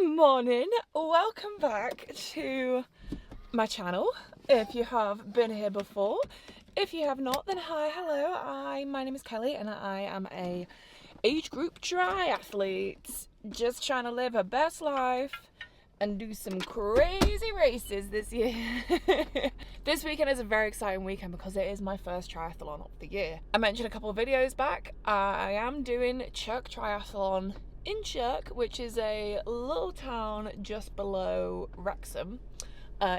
Morning, welcome back to my channel. If you have been here before, if you have not, then hi, hello. My name is Kelly and I am a age group triathlete, just trying to live her best life and do some crazy races this year. This weekend is a very exciting weekend because it is my first triathlon of the year. I mentioned a couple of videos back, I am doing CHIRK Triathlon in CHIRK, which is a little town just below Wrexham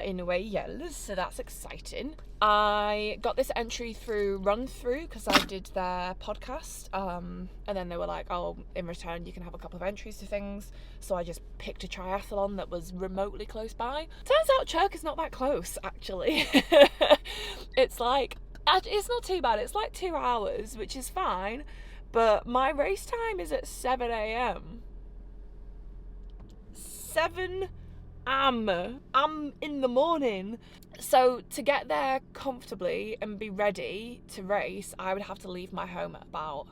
in Wales, so that's exciting. I got this entry through RunThrough because I did their podcast, and then they were like, oh, in return you can have a couple of entries to things, so I just picked a triathlon that was remotely close by. Turns out CHIRK is not that close, actually. It's like, it's not too bad, it's like 2 hours, which is fine. But my race time is at 7 a.m. 7 a.m. in the morning. So to get there comfortably and be ready to race, I would have to leave my home at about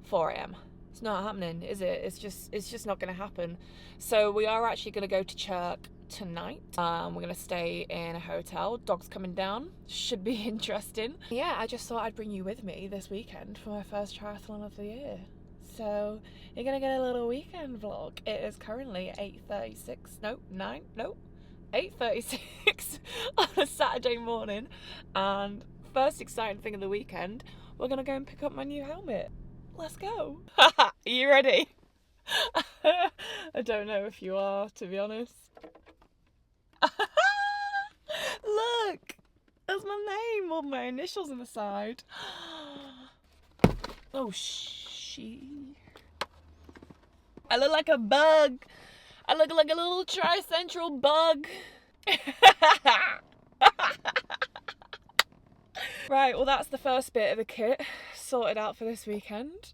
4 a.m. It's not happening, is it? It's just not going to happen. So we are actually going to go to CHIRK tonight. We're going to stay in a hotel. Dog's coming down. Should be interesting. Yeah, I just thought I'd bring you with me this weekend for my first triathlon of the year. So you're going to get a little weekend vlog. It is currently 8:36 on a Saturday morning. And first exciting thing of the weekend, we're going to go and pick up my new helmet. Let's go. Are you ready? I don't know if you are, to be honest. Look, that's my name, all my initials on the side. Oh, I look like a bug. I look like a little tricentral bug. Right, well that's the first bit of the kit sorted out for this weekend.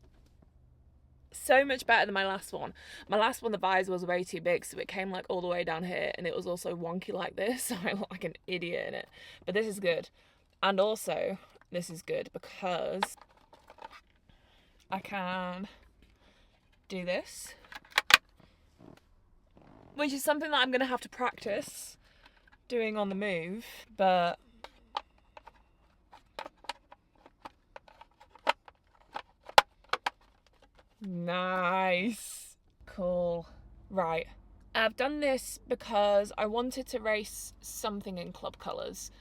So much better than my last one. My last one, the visor was way too big, so it came like all the way down here, and it was also wonky like this, so I look like an idiot in it. But this is good. And also, this is good because I can do this, which is something that I'm going to have to practice doing on the move, but nice. Cool. Right. I've done this because I wanted to race something in club colours.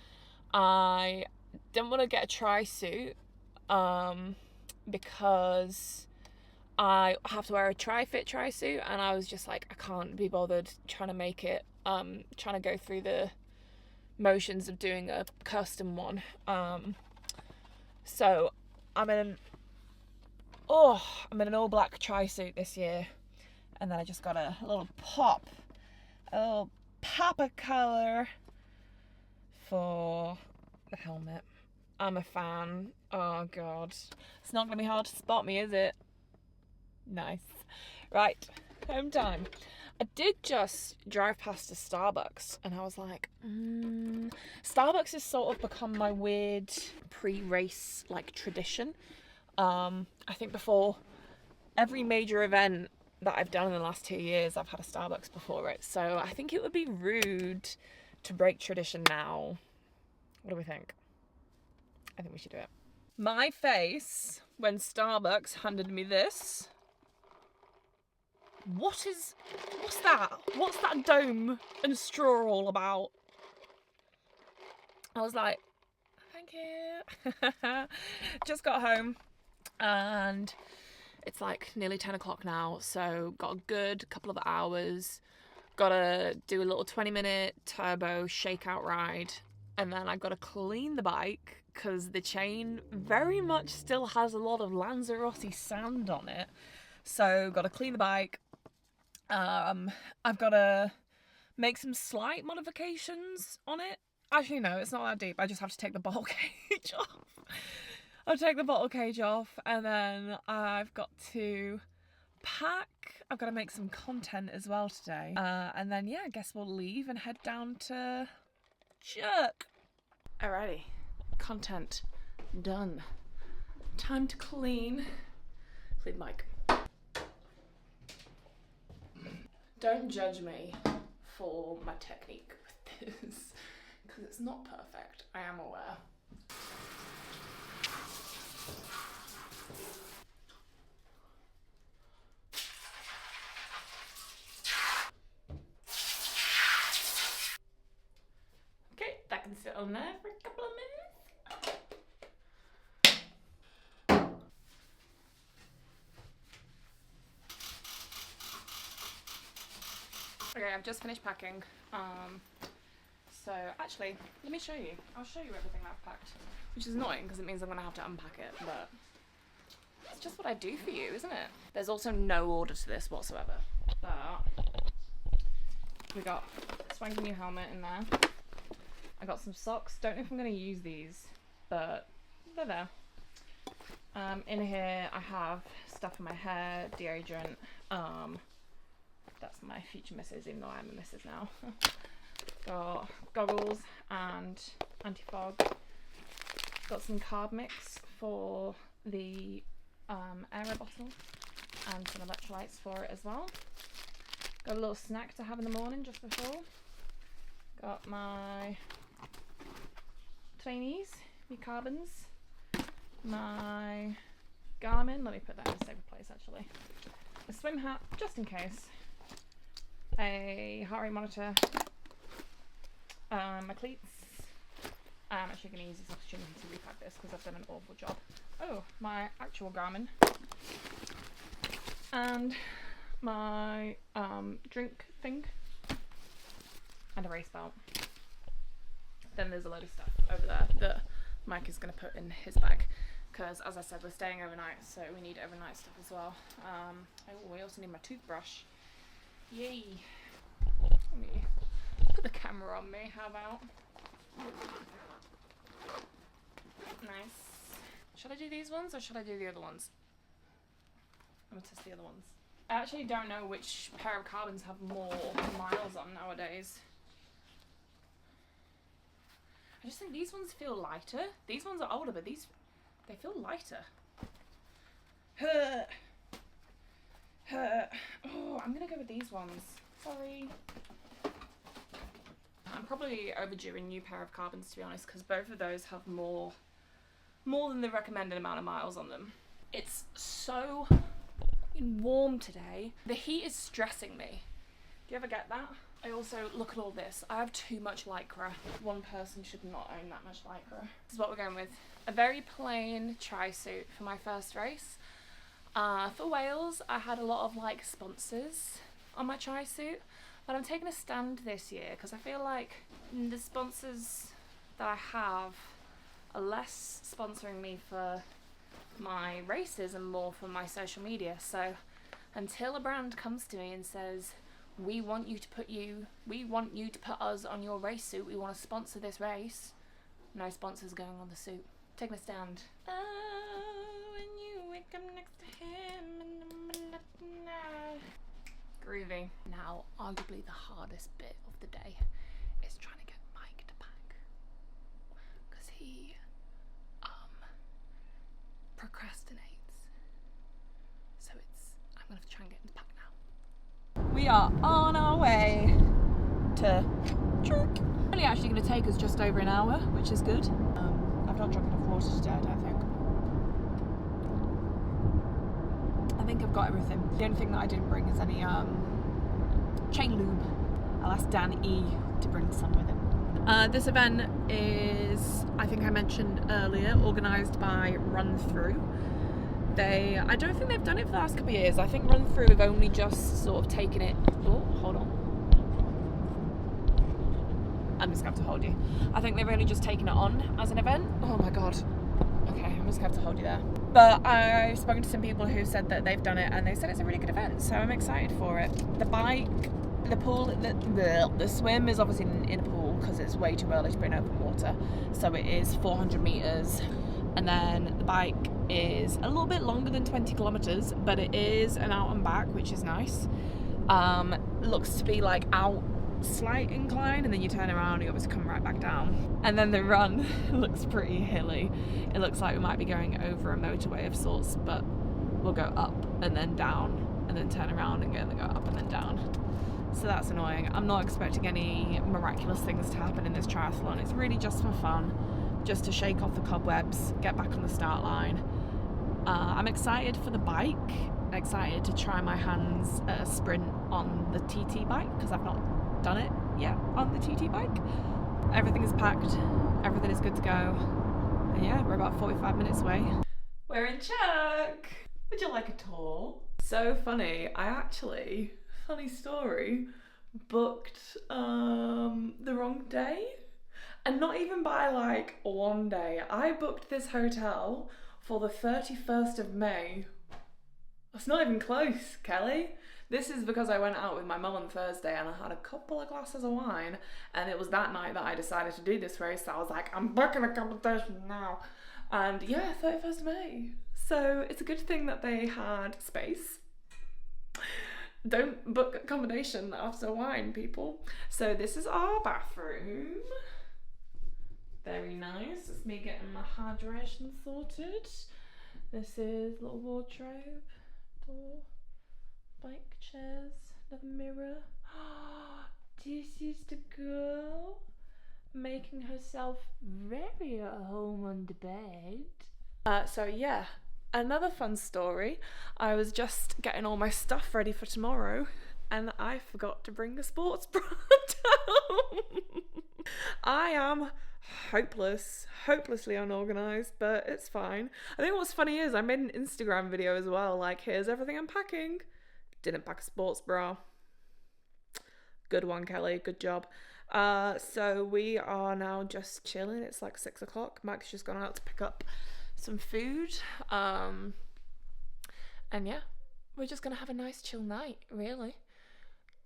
I didn't want to get a tri-suit because I have to wear a tri-fit tri-suit, and I was just like, I can't be bothered trying to make it, trying to go through the motions of doing a custom one. So I'm in an all black tri-suit this year, and then I just got a little pop of colour for the helmet. I'm a fan. Oh god, it's not gonna be hard to spot me, is it? Nice. Right, home time. I did just drive past a Starbucks and I was like, Starbucks has sort of become my weird pre-race like tradition. I think before every major event that I've done in the last 2 years, I've had a Starbucks before it. So I think it would be rude to break tradition now. What do we think? I think we should do it. My face when Starbucks handed me this. What's that? What's that dome and straw all about? I was like, thank you. Just got home and it's like nearly 10 o'clock now, so got a good couple of hours. Gotta do a little 20-minute turbo shakeout ride, and then I've got to clean the bike because the chain very much still has a lot of Lanzarote sand on it. So got to clean the bike. I've got to make some slight modifications on it. Actually, no, it's not that deep. I just have to take the bottle cage off. I'll take the bottle cage off, and then I've got to pack. I've got to make some content as well today. And then, yeah, I guess we'll leave and head down to CHIRK. Alrighty, content done. Time to clean the mic. Don't judge me for my technique with this, because it's not perfect, I am aware. Okay, that can sit on there for a couple of minutes. Okay, I've just finished packing. So actually, let me show you. I'll show you everything I've packed, which is annoying because it means I'm gonna have to unpack it, but it's just what I do for you, isn't it? There's also no order to this whatsoever. But we got a swanky new helmet in there. I got some socks. Don't know if I'm gonna use these, but they're there. In here I have stuff for my hair, deodorant. That's my future missus, even though I'm a missus now. Got goggles and anti-fog. Got some carb mix for the aero bottle and some electrolytes for it as well. Got a little snack to have in the morning just before. Got my trainees, my carbons, my Garmin. Let me put that in a safer place actually. A swim hat just in case. A heart rate monitor, my cleats. I'm actually going to use this opportunity to repack this because I've done an awful job. Oh, my actual Garmin. And my drink thing. And a race belt. Then there's a load of stuff over there that Mike is going to put in his bag. Because as I said, we're staying overnight, so we need overnight stuff as well. Oh, we also need my toothbrush. Yay! Let me put the camera on me, how about? Nice. Should I do these ones or should I do the other ones? I'm gonna test the other ones. I actually don't know which pair of carbons have more miles on nowadays. I just think these ones feel lighter. These ones are older, but they feel lighter. Oh, I'm gonna go with these ones. Sorry. I'm probably overdue a new pair of carbons, to be honest, because both of those have more than the recommended amount of miles on them. It's so warm today. The heat is stressing me. Do you ever get that? I also, look at all this. I have too much Lycra. One person should not own that much Lycra. This is what we're going with. A very plain tri-suit for my first race. For Wales, I had a lot of like sponsors on my tri-suit, but I'm taking a stand this year because I feel like the sponsors that I have are less sponsoring me for my races and more for my social media. So until a brand comes to me and says, we want you to put us on your race suit, we want to sponsor this race, no sponsors going on the suit. Taking a stand. Oh, when you wake up next to him. Groovy. Now, arguably the hardest bit of the day is trying to get Mike to pack. Because he procrastinates. So I'm going to have to try and get him to pack now. We are on our way to CHIRK. Only actually going to take us just over an hour, which is good. I've not drunk enough water today, I don't think. I think I've got everything. The only thing that I didn't bring is any chain lube. I'll ask Dan E to bring some with him. This event is, I think I mentioned earlier, organised by RunThrough. I don't think they've done it for the last couple of years. I think RunThrough have only just sort of taken it. Oh, hold on. I'm just going to have to hold you. I think they've only just taken it on as an event. Oh my god. Okay, I'm just going to have to hold you there. But I've spoken to some people who said that they've done it and they said it's a really good event, so I'm excited for it. The bike, the pool, the swim is obviously in a pool because it's way too early to be in open water. So it is 400 metres. And then the bike is a little bit longer than 20 kilometres, but it is an out and back, which is nice. Looks to be like out slight incline, and then you turn around and you obviously come right back down. And then the run looks pretty hilly. It looks like we might be going over a motorway of sorts, but we'll go up and then down and then turn around again and go up and then down. so that's annoying. I'm not expecting any miraculous things to happen in this triathlon. It's really just for fun, just to shake off the cobwebs, get back on the start line. I'm excited for the bike, excited to try my hands at a sprint on the TT bike, because I've not done it yet on the TT bike. Everything is packed, everything is good to go, and yeah, we're about 45 minutes away. We're in CHIRK! Would you like a tour? So funny, I actually, funny story, booked the wrong day, and not even by like one day. I booked this hotel for the 31st of May. That's not even close, Kelly. This is because I went out with my mum on Thursday and I had a couple of glasses of wine, and it was that night that I decided to do this race. So I was like, I'm booking a competition now. And yeah, 31st of May. So it's a good thing that they had space. Don't book accommodation after wine, people. So this is our bathroom. Very nice. It's me getting my hydration sorted. This is little wardrobe, door, bike chairs, another mirror. This is the girl making herself very at home on the bed. So yeah, another fun story. I was just getting all my stuff ready for tomorrow, and I forgot to bring a sports bra down. I am hopelessly unorganised, but it's fine. I think what's funny is I made an Instagram video as well, like, here's everything I'm packing. Didn't pack a sports bra. Good one, Kelly, good job. So we are now just chilling. It's like 6 o'clock. Max just gone out to pick up some food. And yeah, we're just gonna have a nice chill night, really.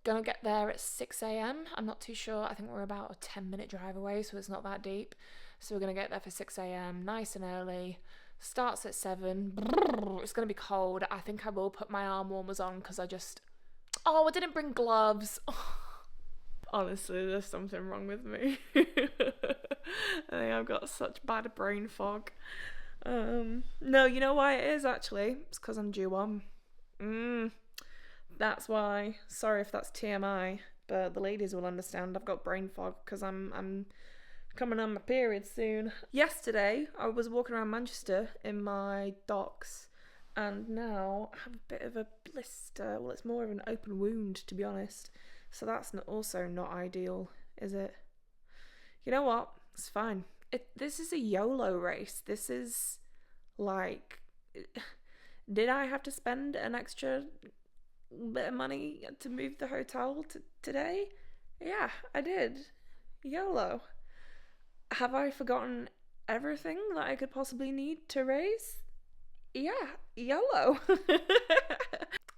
Gonna get there at 6 a.m. I'm not too sure. I think we're about a 10-minute drive away, so it's not that deep. So we're gonna get there for 6 a.m. nice and early. Starts at 7. It's gonna be cold. I think I will put my arm warmers on because I didn't bring gloves. Honestly, there's something wrong with me. I think I've got such bad brain fog. No, you know why it is actually? It's because I'm due on. That's why. Sorry if that's TMI, but the ladies will understand. I've got brain fog because I'm coming on my period soon. Yesterday, I was walking around Manchester in my docks, and now I have a bit of a blister. Well, it's more of an open wound, to be honest. So that's also not ideal, is it? You know what? It's fine. This is a YOLO race. This is like, did I have to spend an extra bit of money to move the hotel today? Yeah, I did. YOLO. Have I forgotten everything that I could possibly need to race? Yeah, YOLO.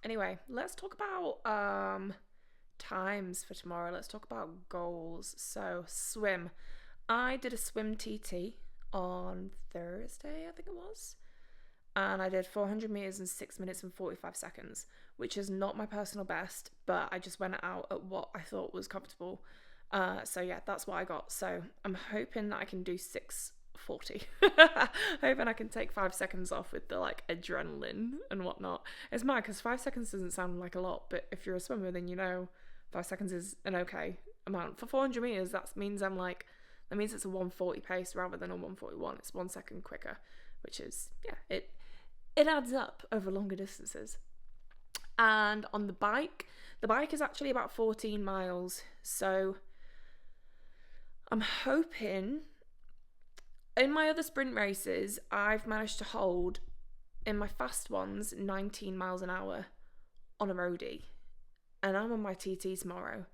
Anyway, let's talk about times for tomorrow. Let's talk about goals. So swim. I did a swim TT on Thursday, I think it was, and I did 400 meters in 6 minutes and 45 seconds, which is not my personal best, but I just went out at what I thought was comfortable. So yeah, that's what I got. So I'm hoping that I can do 6:40. Hoping I can take 5 seconds off with the like adrenaline and whatnot. It's mad because 5 seconds doesn't sound like a lot, but if you're a swimmer, then you know 5 seconds is an okay amount. For 400 meters, that means it's a 1:40 pace rather than a 1:41. It's 1 second quicker, which is, yeah, it adds up over longer distances. And on the bike is actually about 14 miles. So I'm hoping, in my other sprint races, I've managed to hold, in my fast ones, 19 miles an hour on a roadie. And I'm on my TT tomorrow.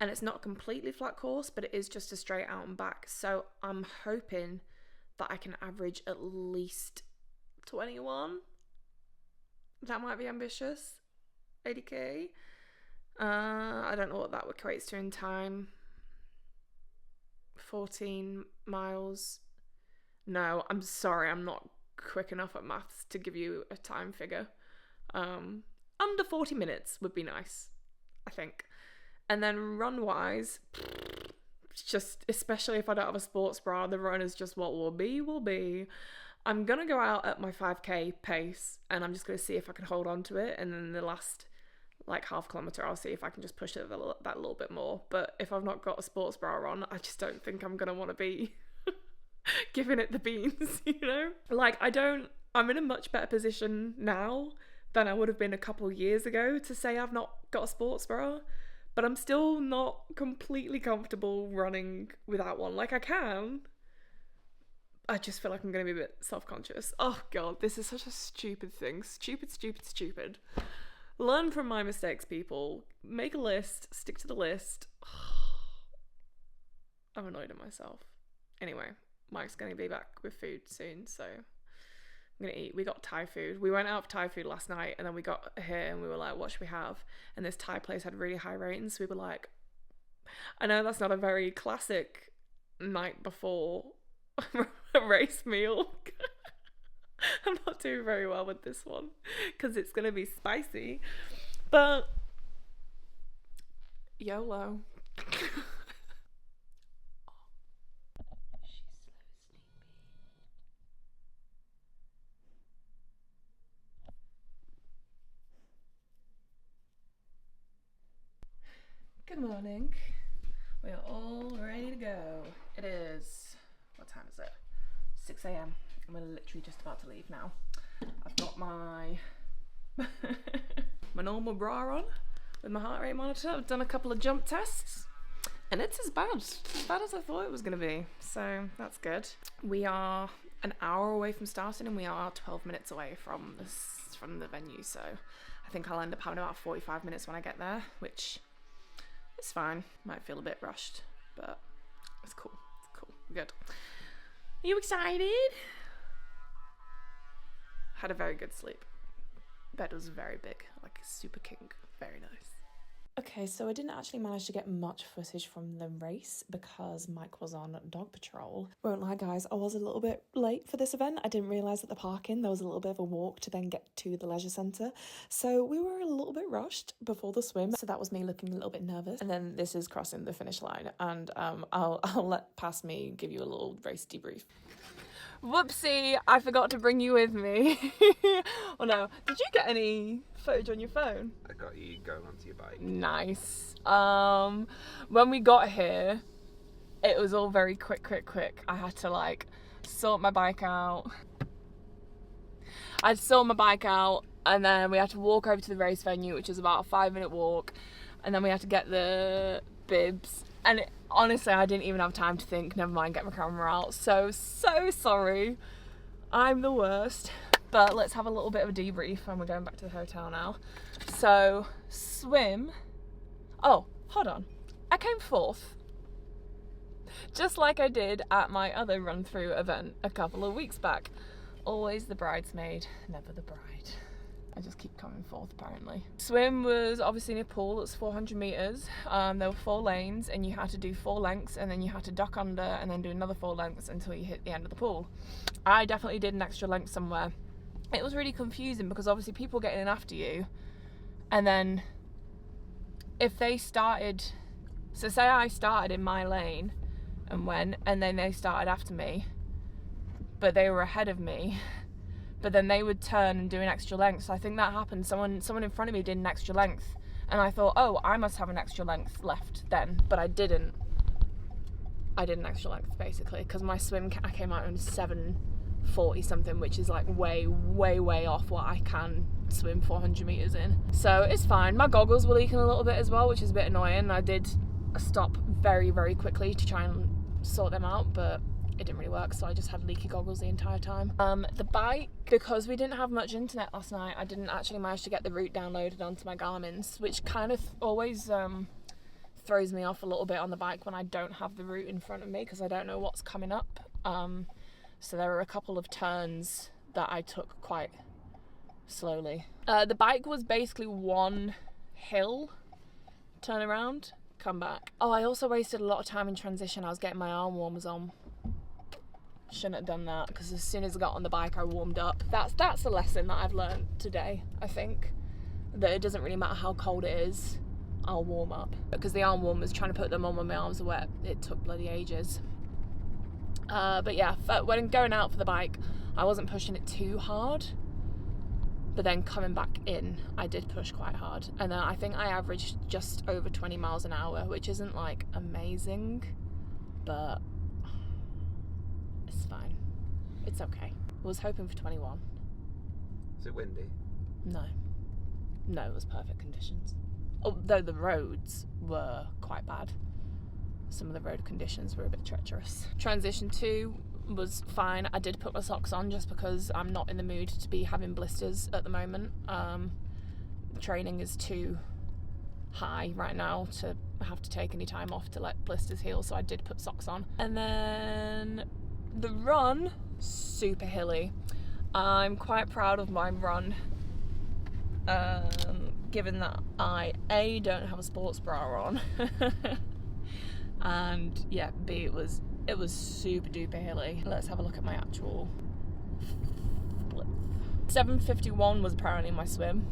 And it's not a completely flat course, but it is just a straight out and back. So I'm hoping that I can average at least 21. That might be ambitious. 80k. I don't know what that equates to in time. 14 miles. No, I'm sorry, I'm not quick enough at maths to give you a time figure. Under 40 minutes would be nice, I think. And then run-wise, just, especially if I don't have a sports bra, the run is just what will be, will be. I'm going to go out at my 5k pace, and I'm just going to see if I can hold on to it. And then the last like half kilometre, I'll see if I can just push it that a little bit more. But if I've not got a sports bra on, I just don't think I'm gonna want to be giving it the beans, you know? Like, I'm in a much better position now than I would have been a couple years ago to say I've not got a sports bra, but I'm still not completely comfortable running without one. Like, I can. I just feel like I'm gonna be a bit self-conscious. Oh god, this is such a stupid thing. Stupid. Learn from my mistakes, people. Make a list, stick to the list. I'm annoyed at myself. Anyway, Mike's gonna be back with food soon, so I'm gonna eat. We got Thai food. We went out for Thai food last night, and then we got here and we were like, what should we have? And this Thai place had really high ratings, so we were like, I know that's not a very classic night before a race meal. I'm not doing very well with this one because it's gonna be spicy, but YOLO. Good morning. We are all ready to go. It is, what time is it? 6 a.m. We're literally just about to leave now. I've got my my normal bra on with my heart rate monitor. I've done a couple of jump tests and it's as bad as I thought it was going to be. So that's good. We are an hour away from starting and we are 12 minutes away from the venue. So I think I'll end up having about 45 minutes when I get there, which is fine. Might feel a bit rushed, but it's cool. It's cool. Good. Are you excited? Had a very good sleep. Bed was very big, like a super king. Very nice. Okay, so I didn't actually manage to get much footage from the race because Mike was on dog patrol. Won't lie guys, I was a little bit late for this event. I didn't realise at the parking there was a little bit of a walk to then get to the leisure centre. So we were a little bit rushed before the swim. So that was me looking a little bit nervous. And then this is crossing the finish line and I'll let past me give you a little race debrief. Whoopsie, I forgot to bring you with me. Oh no, did you get any footage on your phone? I got you going onto your bike. Nice. When we got here, it was all very quick. I had to like sort my bike out. And then we had to walk over to the race venue, which is about a 5-minute walk. And then we had to get the bibs. And honestly, I didn't even have time to think, never mind, get my camera out. So sorry. I'm the worst. But let's have a little bit of a debrief and we're going back to the hotel now. So, swim. Oh, hold on. I came 4th. Just like I did at my other run-through event a couple of weeks back. Always the bridesmaid, never the bride. I just keep coming 4th apparently. Swim was obviously in a pool that's 400 metres. There were 4 lanes and you had to do 4 lengths and then you had to duck under and then do another 4 lengths until you hit the end of the pool. I definitely did an extra length somewhere. It was really confusing because obviously people get in after you and then if they started, so say I started in my lane and went and then they started after me but they were ahead of me, but then they would turn and do an extra length. So I think that happened. Someone in front of me did an extra length and I thought, oh, I must have an extra length left then, but I didn't. I did an extra length basically because my swim, I came out in 7:40 something, which is like way off what I can swim 400 metres in. So it's fine. My goggles were leaking a little bit as well, which is a bit annoying. I did stop very quickly to try and sort them out, but it didn't really work, so I just had leaky goggles the entire time. The bike, because we didn't have much internet last night, I didn't actually manage to get the route downloaded onto my Garmin's, which kind of always throws me off a little bit on the bike when I don't have the route in front of me because I don't know what's coming up. So there were a couple of turns that I took quite slowly. The bike was basically one hill, turn around, come back. Oh, I also wasted a lot of time in transition. I was getting my arm warmers on. Shouldn't have done that because as soon as I got on the bike I warmed up. That's a lesson that I've learned today, I think, that it doesn't really matter how cold it is, I'll warm up, because the arm warmers, trying to put them on when my arms are wet, it took bloody ages. But yeah, when going out for the bike I wasn't pushing it too hard But then coming back in, I did push quite hard. And then I think I averaged just over 20 miles an hour, which isn't like amazing, but it's fine. It's okay. I was hoping for 21. Is it windy? No, it was perfect conditions. Although the roads were quite bad. Some of the road conditions were a bit treacherous. Transition 2 was fine. I did put my socks on just because I'm not in the mood to be having blisters at the moment. Training is too high right now to have to take any time off to let blisters heal, so I did put socks on. And then the run, super hilly. I'm quite proud of my run, given that I A, don't have a sports bra on, and yeah, B, it was super duper hilly. Let's have a look at my actual flip. 7:51 was apparently my swim.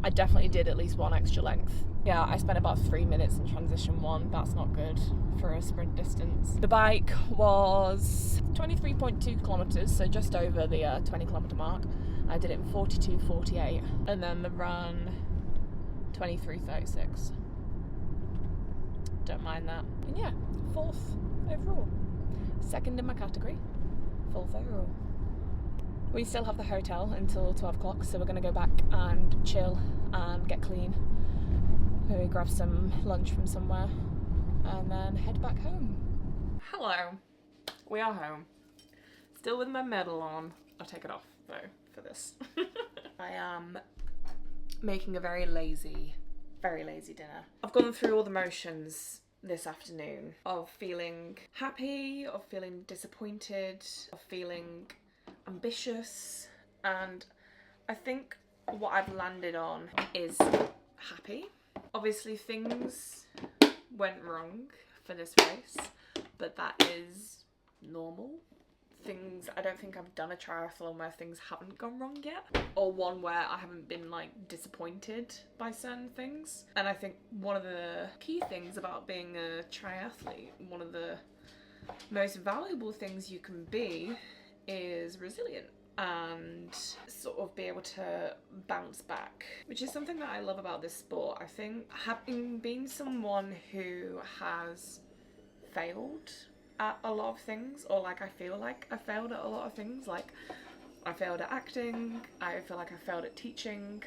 I definitely did at least one extra length. Yeah, I spent about 3 minutes in transition 1. That's not good for a sprint distance. The bike was 23.2 kilometers, so just over the 20 kilometer mark. I did it in 42:48, and then the run 23:36. Don't mind that. And yeah, 4th overall. 2nd in my category, 4th overall. We still have the hotel until 12 o'clock, so we're going to go back and chill and get clean. Maybe grab some lunch from somewhere and then head back home. Hello, we are home. Still with my medal on. I'll take it off though for this. I am making a very lazy dinner. I've gone through all the motions this afternoon of feeling happy, of feeling disappointed, of feeling ambitious, and I think what I've landed on is happy. Obviously things went wrong for this race, but that is normal. I don't think I've done a triathlon where things haven't gone wrong yet, or one where I haven't been like disappointed by certain things. And I think one of the key things about being a triathlete, one of the most valuable things you can be, is resilient and sort of be able to bounce back, which is something that I love about this sport. I think having been someone who has failed at a lot of things, or like I feel like I failed at a lot of things, like I failed at acting, I feel like I failed at teaching,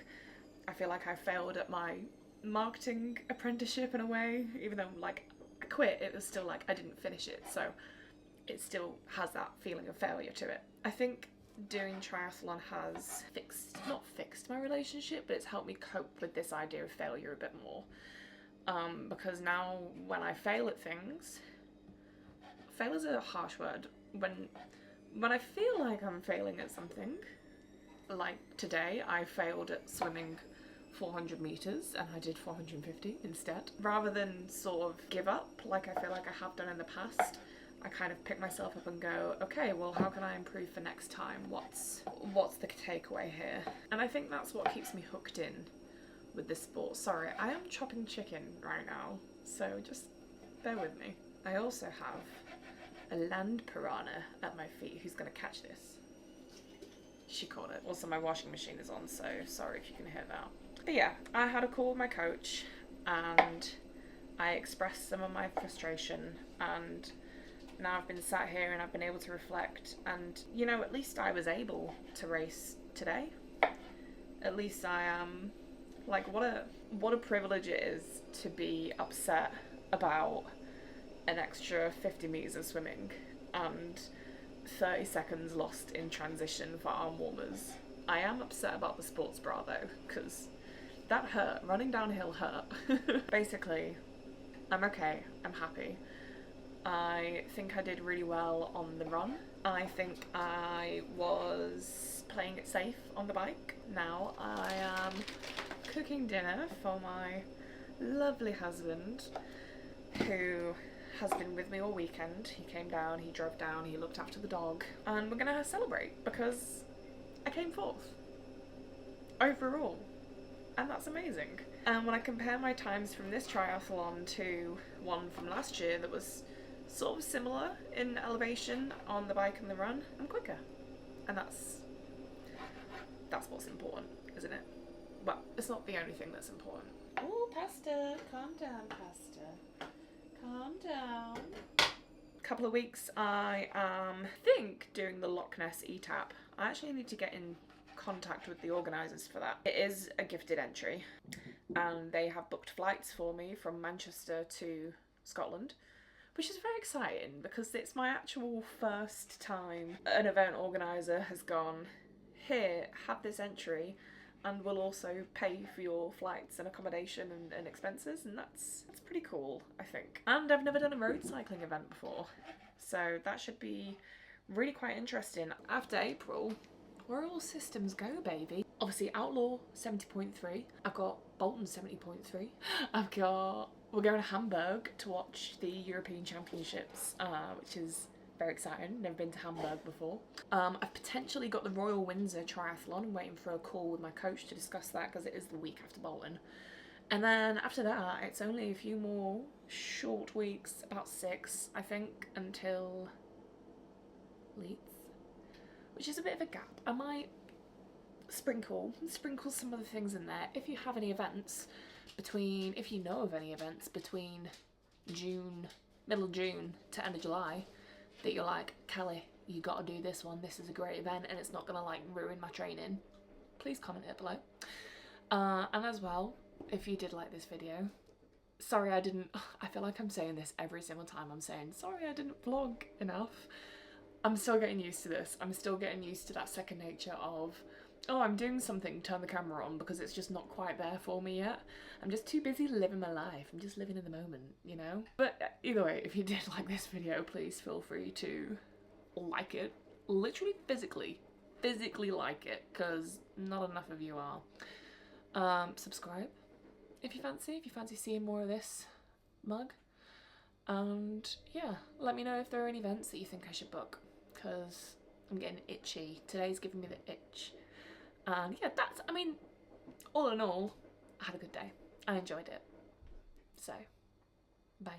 I feel like I failed at my marketing apprenticeship in a way, even though like I quit, it was still like I didn't finish it, so it still has that feeling of failure to it. I think doing triathlon has not fixed my relationship, but it's helped me cope with this idea of failure a bit more, because now when I fail at things, fail is a harsh word, when I feel like I'm failing at something, like today I failed at swimming 400 meters and I did 450 instead, rather than sort of give up like I feel like I have done in the past. I kind of pick myself up and go, okay, well, how can I improve for next time? What's the takeaway here? And I think that's what keeps me hooked in with this sport. Sorry, I am chopping chicken right now, so just bear with me. I also have a land piranha at my feet who's gonna catch this. She caught it. Also, my washing machine is on, so sorry if you can hear that. But yeah, I had a call with my coach and I expressed some of my frustration, and now I've been sat here and I've been able to reflect, and you know, at least I was able to race today. At least I am, like, what a privilege it is to be upset about an extra 50 meters of swimming and 30 seconds lost in transition for arm warmers. I am upset about the sports bra though, because that hurt. Running downhill hurt. Basically, I'm okay. I'm happy. I think I did really well on the run. I think I was playing it safe on the bike. Now I am cooking dinner for my lovely husband, who has been with me all weekend. He came down, he drove down, he looked after the dog, and we're gonna celebrate because I came 4th overall, and that's amazing. And when I compare my times from this triathlon to one from last year that was sort of similar in elevation on the bike and the run, I'm quicker, and that's what's important, isn't it? Well, it's not the only thing that's important. Oh, pasta, calm down, pasta. Calm down. Couple of weeks I think doing the Loch Ness E-Tap. I actually need to get in contact with the organisers for that. It is a gifted entry and they have booked flights for me from Manchester to Scotland, which is very exciting because it's my actual first time an event organiser has gone, here, have this entry and we'll also pay for your flights and accommodation and expenses, and that's pretty cool, I think. And I've never done a road cycling event before, so that should be really quite interesting. After April, we're all systems go, baby. Obviously Outlaw 70.3, I've got Bolton 70.3, we're going to Hamburg to watch the European Championships, which is very exciting. Never been to Hamburg before. I've potentially got the Royal Windsor Triathlon. I'm waiting for a call with my coach to discuss that because it is the week after Bolton. And then after that, it's only a few more short weeks, about 6, I think, until Leeds, which is a bit of a gap. I might sprinkle some other things in there. If you have any events between, if you know of any events between middle of June to end of July, that you're like, Kelly, you gotta do this one, this is a great event and it's not gonna like ruin my training, please comment it below. And as well, if you did like this video, sorry I feel like I'm saying this every single time I'm saying, sorry I didn't vlog enough. I'm still getting used to this. I'm still getting used to that second nature of, oh, I'm doing something, turn the camera on, because it's just not quite there for me yet. I'm just too busy living my life. I'm just living in the moment, you know? But either way, if you did like this video, please feel free to like it. Literally physically like it, because not enough of you are. Subscribe if you fancy seeing more of this mug. And yeah, let me know if there are any events that you think I should book, because I'm getting itchy. Today's giving me the itch. And yeah, I mean, all in all, I had a good day. I enjoyed it. So, bye.